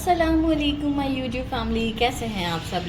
अस्सलामुअलैकुम my YouTube family, कैसे हैं आप सब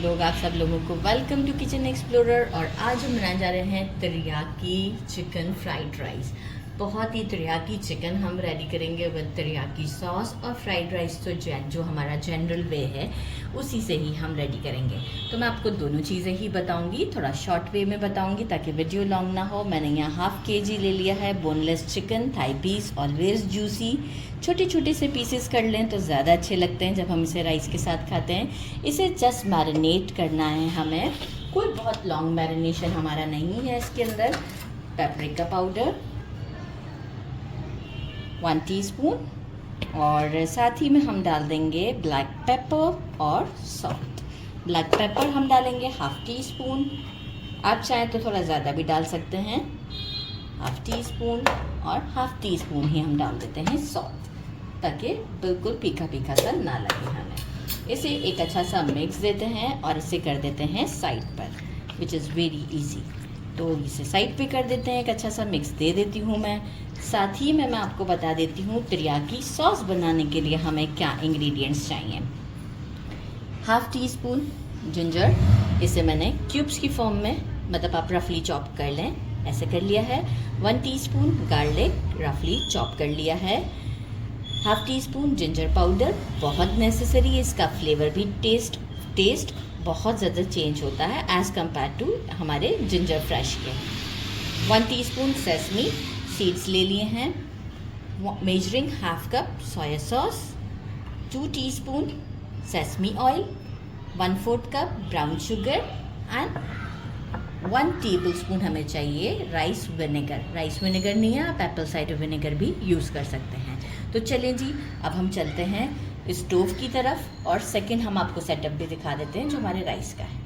लोगों को वेलकम टू किचन एक्सप्लोरर। और आज हम बनाने जा रहे हैं तिरियाकी चिकन फ्राइड राइस। बहुत ही तिरियाकी चिकन हम रेडी करेंगे विद तिरियाकी सॉस, और फ्राइड राइस तो जो हमारा जनरल वे है उसी से ही हम रेडी करेंगे। तो मैं आपको दोनों चीज़ें ही बताऊंगी, थोड़ा शॉर्ट वे में बताऊंगी ताकि वीडियो लॉन्ग ना हो। मैंने यहाँ हाफ केजी ले लिया है boneless chicken, thigh piece always juicy. छोटे छोटे से पीसेस कर लें तो ज़्यादा अच्छे लगते हैं जब हम इसे राइस के साथ खाते हैं। इसे जस्ट मैरिनेट करना है हमें, कोई बहुत लॉन्ग मैरिनेशन हमारा नहीं है। इसके अंदर पेपरिका पाउडर 1 टीस्पून, और साथ ही में हम डाल देंगे ब्लैक पेपर और सॉल्ट। ब्लैक पेपर हम डालेंगे हाफ टी स्पून, आप चाहें तो थोड़ा ज़्यादा भी डाल सकते हैं, हाफ टी स्पून, और हाफ टी स्पून ही हम डाल देते हैं सॉल्ट, ताकि बिल्कुल फीका फीका सा ना लगे हमें। इसे एक अच्छा सा मिक्स देते हैं और इसे कर देते हैं साइड पर, विच इज़ वेरी इजी। तो इसे साइड पे कर देते हैं, एक अच्छा सा मिक्स दे देती हूँ मैं। साथ ही में मैं आपको बता देती हूँ तिरियाकी सॉस बनाने के लिए हमें क्या इंग्रेडिएंट्स चाहिए। हाफ टी स्पून जिंजर, इसे मैंने क्यूब्स की फॉर्म में, मतलब आप रफली चॉप कर लें, ऐसे कर लिया है। 1 टीस्पून गार्लिक रफली चॉप कर लिया है। Half tea spoon ginger powder, बहुत नेसेसरी है, इसका फ्लेवर भी टेस्ट बहुत ज़्यादा चेंज होता है एज़ कम्पेयर टू हमारे जिंजर फ्रेश के। 1 टीस्पून सेसमी सीड्स ले लिए हैं। Measuring half cup soya sauce, 2 teaspoon sesame oil, 1/4 cup brown sugar, and 1 tablespoon हमें चाहिए राइस विनेगर। राइस विनेगर नहीं है, आप एप्पल साइडर विनेगर भी यूज़ कर सकते हैं। तो चलें जी, अब हम चलते हैं स्टोव की तरफ, और सेकंड हम आपको सेटअप भी दिखा देते हैं जो हमारे राइस का है।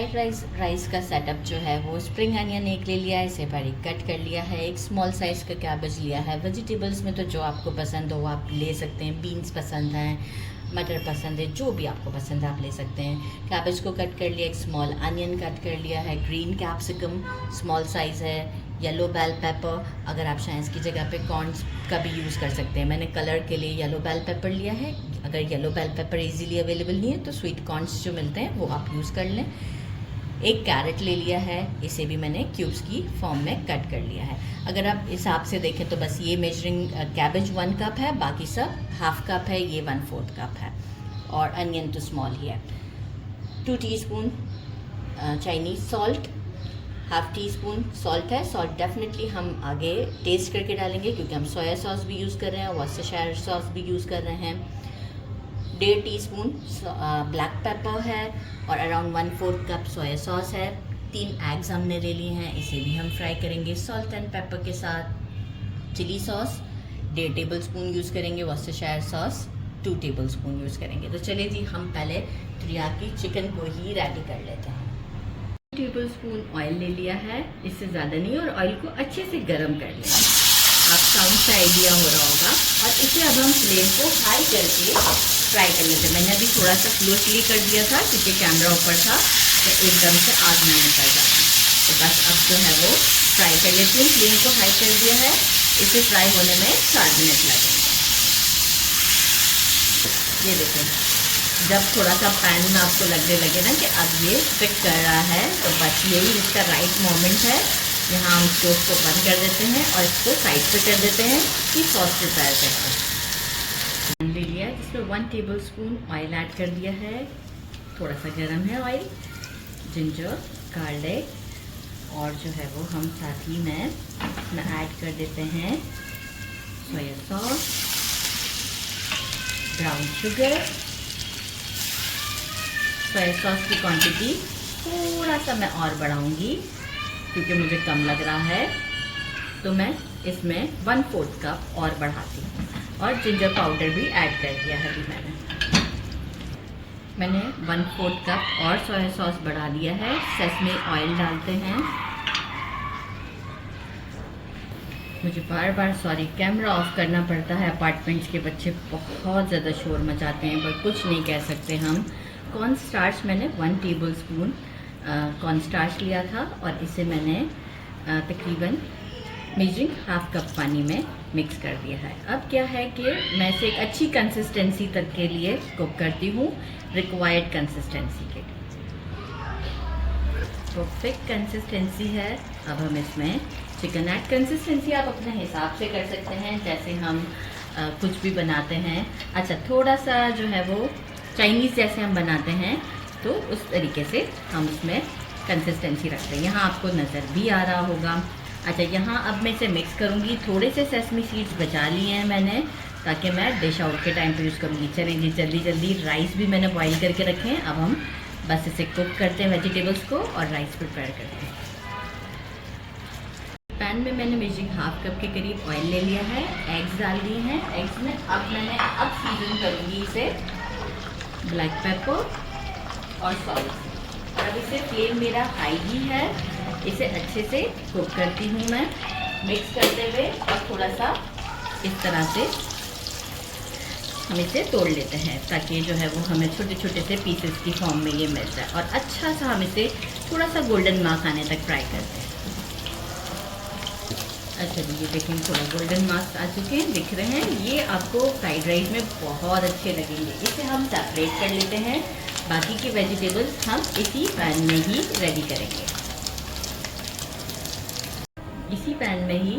फ्राइड राइस का सेटअप जो है वो स्प्रिंग अनियन एक ले लिया है, इसे बारीक कट कर लिया है। एक स्मॉल साइज़ का कैबेज लिया है। वेजिटेबल्स में तो जो आपको पसंद हो वो आप ले सकते हैं। बीन्स पसंद हैं, मटर पसंद है, जो भी आपको पसंद है आप ले सकते हैं। कैबेज को कट कर लिया। एक स्मॉल अनियन कट कर लिया है। ग्रीन कैप्सिकम स्मॉल साइज़ है। येलो बेल पेपर, अगर आप चाहें इसकी जगह पे कॉर्न्स का भी यूज़ कर सकते हैं। मैंने कलर के लिए येलो बेल पेपर लिया है। अगर yellow bell pepper easily available नहीं है तो स्वीट कॉर्न्स जो मिलते हैं वो आप यूज़ कर लें। एक कैरेट ले लिया है, इसे भी मैंने क्यूब्स की फॉर्म में कट कर लिया है। अगर आप हिसाब से देखें तो बस ये मेजरिंग कैबेज 1 कप है, बाकी सब हाफ कप है, ये 1/4 कप है, और अनियन तो स्मॉल ही है। 2 teaspoon Chinese salt, half tea spoon salt है। सॉल्ट डेफिनेटली हम आगे टेस्ट करके डालेंगे क्योंकि हम सोया सॉस भी यूज़ कर रहे हैं, वर्सेस्टायर सॉस भी यूज़ कर रहे हैं। 1.5 टीस्पून ब्लैक पेपर है, और अराउंड 1/4 कप सोया सॉस है। 3 एग्स हमने ले लिए हैं, इसे भी हम फ्राई करेंगे सॉल्ट एंड पेपर के साथ। चिली सॉस 1.5 टेबलस्पून यूज़ करेंगे, वर्सेस्टायर सॉस 2 टेबलस्पून यूज़ करेंगे। तो चलिए जी, हम पहले तिरियाकी चिकन को ही रेडी कर लेते हैं। 2 टेबलस्पून ऑयल ले लिया है, इससे ज़्यादा नहीं, और ऑयल को अच्छे से गर्म कर लेंगे। आप साउंड से आइडिया हो रहा होगा। और इसे अब हम फ्लेम को हाई करके फ्राई कर लेते हैं। मैंने अभी थोड़ा सा स्लोली कर दिया था क्योंकि कैमरा ऊपर था, तो एकदम से आग ना निकल जाती। तो बस अब जो है वो फ्राई कर लेती हूँ। फ्लेम को हाई कर दिया है, इसे फ्राई होने में 4 मिनट लगेंगे। ये देखें, जब थोड़ा सा पैन में आपको लगने लगे ना कि अब ये पिक कर रहा है, तो बस यही इसका राइट मोमेंट है। यहाँ हम स्टोव को बंद कर देते हैं और इसको साइड पे कर देते हैं कि सॉस प्रिपेयर करते हैं। ले लिया है, जिसमें 1 टेबलस्पून ऑयल ऐड कर दिया है। थोड़ा सा गर्म है ऑयल। जिंजर, गार्लिक, और जो है वो हम साथ ही में इसमें ऐड कर देते हैं soya sauce, brown sugar. Soya sauce की क्वांटिटी थोड़ा सा मैं और बढ़ाऊंगी क्योंकि मुझे कम लग रहा है, तो मैं इसमें 1/4 कप और बढ़ाती हूँ। और जिंजर पाउडर भी ऐड कर दिया है अभी मैंने 1/4 कप और सोया सॉस बढ़ा दिया है। सेसमी ऑयल डालते हैं। मुझे बार बार कैमरा ऑफ करना पड़ता है। अपार्टमेंट्स के बच्चे बहुत ज़्यादा शोर मचाते हैं, पर कुछ नहीं कह सकते हम। कॉर्न स्टार्च मैंने 1 टेबलस्पून कॉर्न स्टार्च लिया था, और इसे मैंने तकरीबन मेजरिंग हाफ कप पानी में मिक्स कर दिया है। अब क्या है कि मैं इसे एक अच्छी कंसिस्टेंसी तक के लिए कुक करती हूँ, रिक्वायर्ड कंसिस्टेंसी के लिए। परफेक्ट कंसिस्टेंसी है। अब हम इसमें चिकन ऐड, कंसिस्टेंसी आप अपने हिसाब से कर सकते हैं, जैसे हम कुछ भी बनाते हैं। अच्छा, थोड़ा सा जो है वो चाइनीज़ जैसे हम बनाते हैं तो उस तरीके से हम इसमें कंसिस्टेंसी रखते हैं। यहाँ आपको नज़र भी आ रहा होगा। अच्छा, यहाँ अब मैं इसे मिक्स करूँगी। थोड़े से सेसमी सीड्स बचा लिए हैं मैंने, ताकि मैं डिश आउट के टाइम पर यूज़ करूँगी। चलें जी, जल्दी जल्दी राइस भी मैंने बॉईल करके रखे हैं। अब हम बस इसे कुक करते हैं, वेजिटेबल्स को, और राइस प्रिपेयर करते हैं। पैन में मैंने मेजरिंग हाफ कप के करीब ऑयल ले लिया है, एग्स डाल दिए हैं। एग्स में अब मैं सीजन करूँगी इसे ब्लैक पेपर और सॉल्ट। अब इसे फ्लेम मेरा हाई ही है, इसे अच्छे से कुक करती हूँ मैं, मिक्स करते हुए। और थोड़ा सा इस तरह से हम इसे तोड़ लेते हैं, ताकि जो है वो हमें छोटे छोटे से पीसेस की फॉर्म में ये मिल जाए। और अच्छा सा हम इसे थोड़ा सा गोल्डन मार्क आने तक फ्राई करते हैं। अच्छा जी, ये देखें थोड़ा गोल्डन मार्क्स आ चुके हैं, दिख रहे हैं। ये आपको फ्राइड राइस में बहुत अच्छे लगेंगे। इसे हम सेपरेट कर लेते हैं। बाकी के वेजिटेबल्स हम इसी पैन में ही रेडी करेंगे। इसी पैन में ही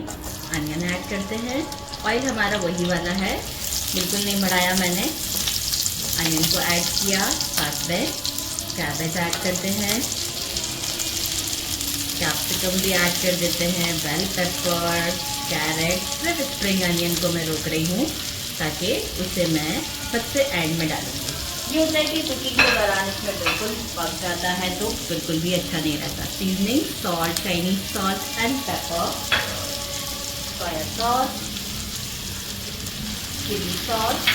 अनियन ऐड करते हैं। ऑयल हमारा वही वाला है, बिल्कुल नहीं बढ़ाया मैंने। अनियन को ऐड किया, साथ में कैबेज ऐड करते हैं, कैप्सिकम भी ऐड कर देते हैं, बेल पेपर, कैरेट। सिर्फ स्प्रिंग अनियन को मैं रोक रही हूँ, ताकि उसे मैं सबसे एंड में डालूँगी। ये होता है कि कुकिंग के दौरान इसमें बिल्कुल पक जाता है तो बिल्कुल भी अच्छा नहीं रहता। Seasoning salt, Chinese salt and pepper, soya sauce, chilli sauce,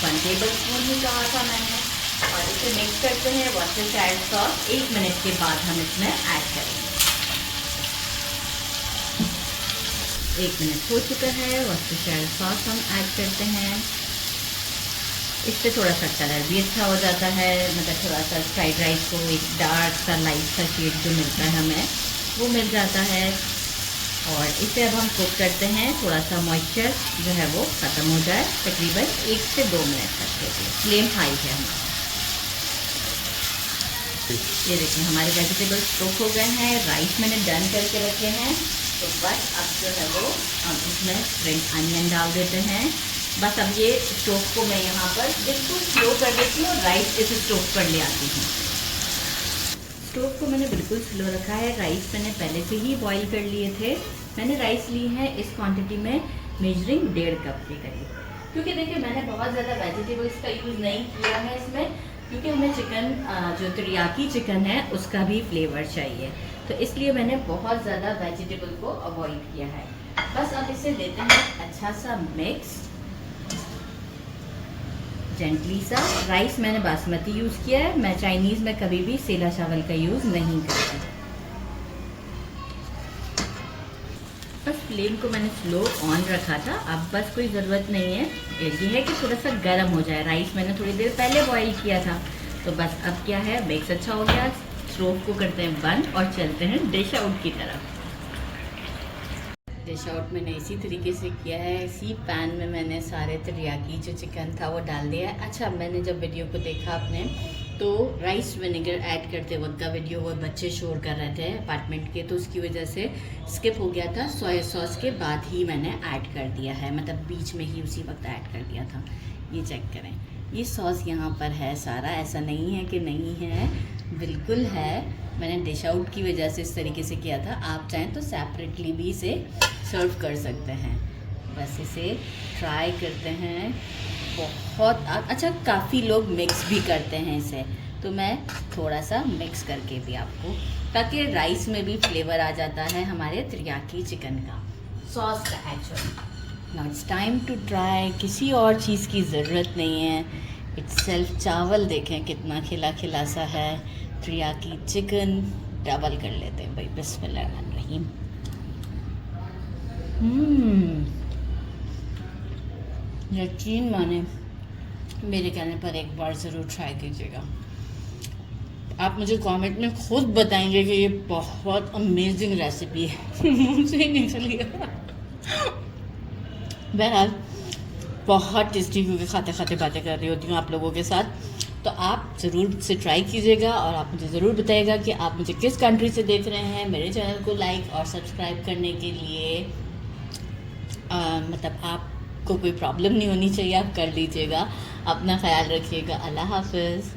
1 tablespoon ही कहा था मैंने। और इसे मिक्स करते हैं। वर्सेस्टाइल सॉस 1 मिनट के बाद हम इसमें ऐड करेंगे। 1 मिनट हो चुका है। वर्सेस्टाइल सॉस हम ऐड करते हैं। इससे थोड़ा सा कलर भी अच्छा हो जाता है, मतलब थोड़ा सा फ्राइड राइस को एक डार्क सा लाइट सा शेड जो मिलता है हमें, वो मिल जाता है। और इसे अब हम कुक करते हैं, थोड़ा सा मॉइस्चर जो है वो ख़त्म हो जाए, तकरीबन 1 से 2 मिनट तक के लिए। फ्लेम हाई है हमारा। ये देखिए हमारे वेजिटेबल्स कुक हो गए हैं। राइस मैंने डन करके रखे हैं, तो बस अब जो है वो हम इसमें स्प्रिंग अनियन डाल देते हैं। बस अब ये स्टोव को मैं यहाँ पर बिल्कुल स्लो कर देती हूँ, राइस इस स्टोव पर ले आती हूँ। स्टोव को मैंने बिल्कुल स्लो रखा है। राइस मैंने पहले से ही बॉईल कर लिए थे। मैंने राइस ली है इस क्वांटिटी में, मेजरिंग 1.5 कप के करीब। क्योंकि देखिए मैंने बहुत ज़्यादा वेजिटेबल्स का यूज़ नहीं किया है इसमें, क्योंकि हमें चिकन जो तिरियाकी चिकन है उसका भी फ्लेवर चाहिए, तो इसलिए मैंने बहुत ज़्यादा वेजिटेबल को अवॉइड किया है। बस अब इसे देते हैं अच्छा सा मिक्स, जेंटली सा। राइस मैंने बासमती यूज़ किया है, मैं चाइनीज़ में कभी भी सेला चावल का यूज़ नहीं करती। बस फ्लेम को मैंने स्लो ऑन रखा था, अब बस कोई ज़रूरत नहीं है, ये है कि थोड़ा सा गर्म हो जाए। राइस मैंने थोड़ी देर पहले बॉईल किया था, तो बस अब क्या है, मिक्स अच्छा हो गया। स्टोव को करते हैं बंद और चलते हैं डिश आउट की तरफ। डिश आउट मैंने इसी तरीके से किया है। इसी पैन में मैंने सारे तिरियाकी जो चिकन था वो डाल दिया है। अच्छा, मैंने जब वीडियो को देखा अपने, तो राइस विनेगर ऐड करते वक्त का वीडियो वो बच्चे शोर कर रहे थे अपार्टमेंट के, तो उसकी वजह से स्किप हो गया था। सोया सॉस के बाद ही मैंने ऐड कर दिया है, मतलब बीच में ही उसी वक्त ऐड कर दिया था। ये चेक करें, ये सॉस यहाँ पर है सारा, ऐसा नहीं है कि नहीं है, बिल्कुल है। मैंने डिश आउट की वजह से इस तरीके से किया था। आप चाहें तो सेपरेटली भी इसे सर्व कर सकते हैं। बस इसे ट्राई करते हैं। बहुत अच्छा, काफ़ी लोग मिक्स भी करते हैं इसे, तो मैं थोड़ा सा मिक्स करके भी आपको, ताकि राइस में भी फ्लेवर आ जाता है हमारे तिरियाकी चिकन का, सॉस का actually. Now it's time to try. किसी और चीज़ की ज़रूरत नहीं है, इट्स सेल्फ। चावल देखें कितना खिला खिला सा है, तिरियाकी चिकन डबल कर लेते हैं भाई। बिस्मिल्लाहिर्रहमानिर्रहीम। यकीन माने, मेरे कहने पर एक बार ज़रूर ट्राई कीजिएगा। आप मुझे कमेंट में खुद बताएंगे कि ये बहुत अमेजिंग रेसिपी है। मुझे ही निकल गया। बहरहाल बहुत टेस्टी, क्योंकि खाते खाते बातें कर रही होती हूँ आप लोगों के साथ। तो आप ज़रूर से ट्राई कीजिएगा और आप मुझे ज़रूर बताइएगा कि आप मुझे किस कंट्री से देख रहे हैं। मेरे चैनल को लाइक और सब्सक्राइब करने के लिए मतलब आपको कोई प्रॉब्लम नहीं होनी चाहिए, आप कर लीजिएगा। अपना ख्याल रखिएगा। अल्लाह हाफ़िज़।